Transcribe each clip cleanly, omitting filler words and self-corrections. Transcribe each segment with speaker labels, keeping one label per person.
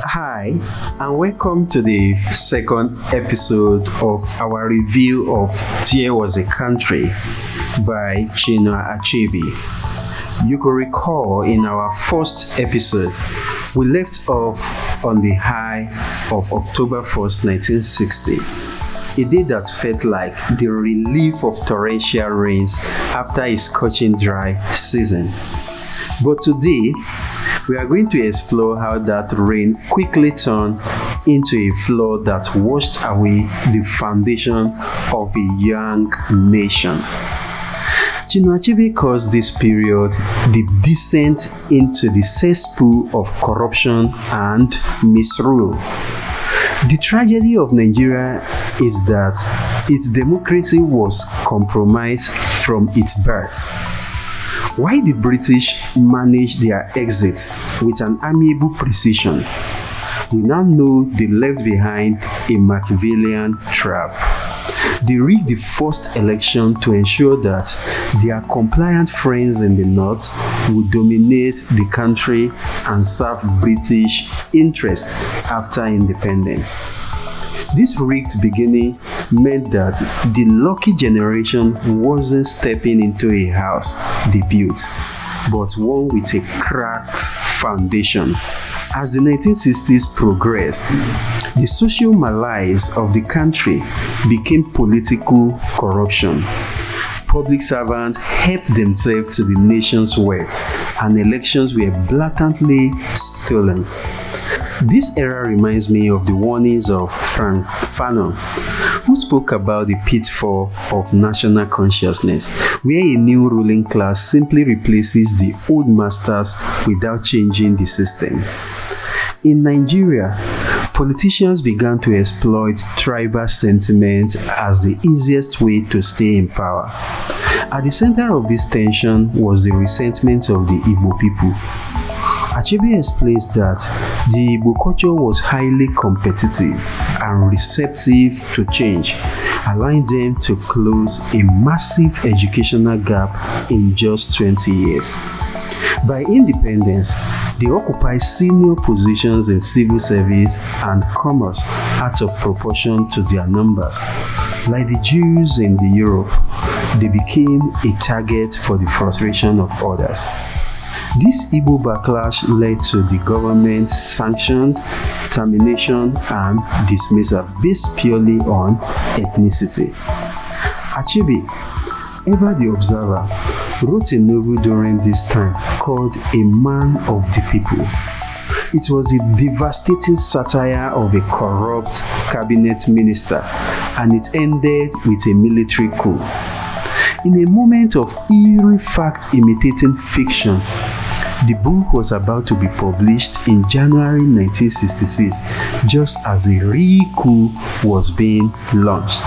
Speaker 1: Hi, and welcome to the second episode of our review of There Was a Country by Chinua Achebe. You could recall in our first episode, we left off on the high of October 1st, 1960, a day that felt like the relief of torrential rains after a scorching dry season. But today, we are going to explore how that rain quickly turned into a flood that washed away the foundation of a young nation. Chinua Achebe calls this period the descent into the cesspool of corruption and misrule. The tragedy of Nigeria is that its democracy was compromised from its birth. While the British managed their exit with an amiable precision, we now know they left behind a Machiavellian trap. They rigged the first election to ensure that their compliant friends in the north would dominate the country and serve British interests after independence. This rigged beginning meant that the lucky generation wasn't stepping into a house they built, but one with a cracked foundation. As the 1960s progressed, the social malaise of the country became political corruption. Public servants helped themselves to the nation's wealth, and elections were blatantly stolen. This era reminds me of the warnings of Frantz Fanon, who spoke about the pitfall of national consciousness, where a new ruling class simply replaces the old masters without changing the system. In Nigeria, politicians began to exploit tribal sentiments as the easiest way to stay in power. At the center of this tension was the resentment of the Igbo people. Achebe explains that the Igbo culture was highly competitive and receptive to change, allowing them to close a massive educational gap in just 20 years. By independence, they occupied senior positions in civil service and commerce out of proportion to their numbers. Like the Jews in Europe, they became a target for the frustration of others. This Igbo backlash led to the government-sanctioned termination and dismissal based purely on ethnicity. Achebe, ever the observer, wrote a novel during this time called A Man of the People. It was a devastating satire of a corrupt cabinet minister, and it ended with a military coup. In a moment of eerie fact-imitating fiction, the book was about to be published in January 1966, just as a real coup was being launched.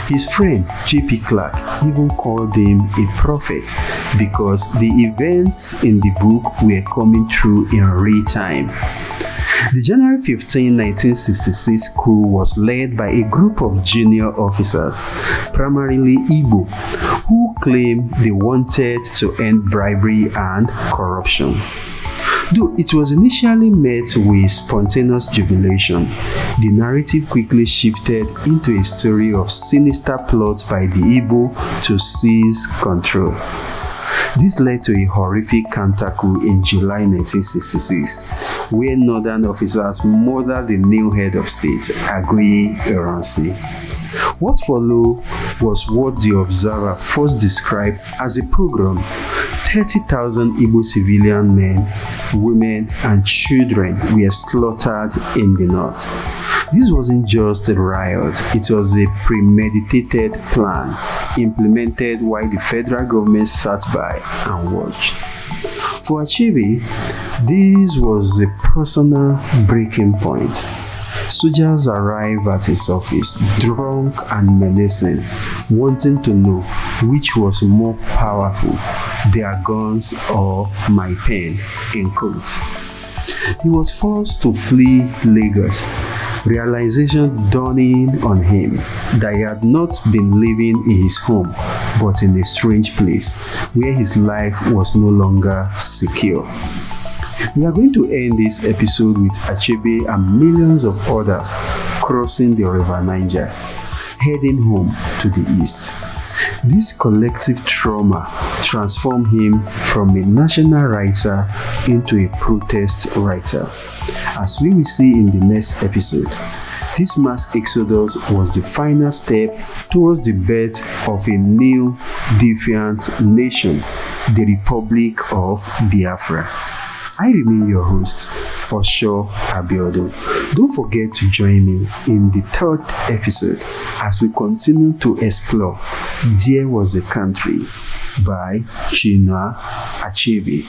Speaker 1: His friend J.P. Clark even called him a prophet because the events in the book were coming true in real time. The January 15, 1966 coup was led by a group of junior officers, primarily Igbo, who claimed they wanted to end bribery and corruption. Though it was initially met with spontaneous jubilation, the narrative quickly shifted into a story of sinister plots by the Igbo to seize control. This led to a horrific counter-coup in July 1966, where northern officers murdered the new head of state, Aguiyi Ironsi. What followed was what the Observer first described as a pogrom. 30,000 Igbo civilian men, women, and children were slaughtered in the north. This wasn't just a riot, it was a premeditated plan implemented while the federal government sat by and watched. For Achebe, this was a personal breaking point. Soldiers arrived at his office, drunk and menacing, wanting to know which was more powerful, their guns or my pen, in quotes. He was forced to flee Lagos, realization dawning on him that he had not been living in his home, but in a strange place where his life was no longer secure. We are going to end this episode with Achebe and millions of others crossing the River Niger, heading home to the east. This collective trauma transformed him from a national writer into a protest writer. As we will see in the next episode, this mass exodus was the final step towards the birth of a new, defiant nation, the Republic of Biafra. I remain your host, Osho Abiodun. Don't forget to join me in the third episode as we continue to explore There Was a Country by Chinua Achebe.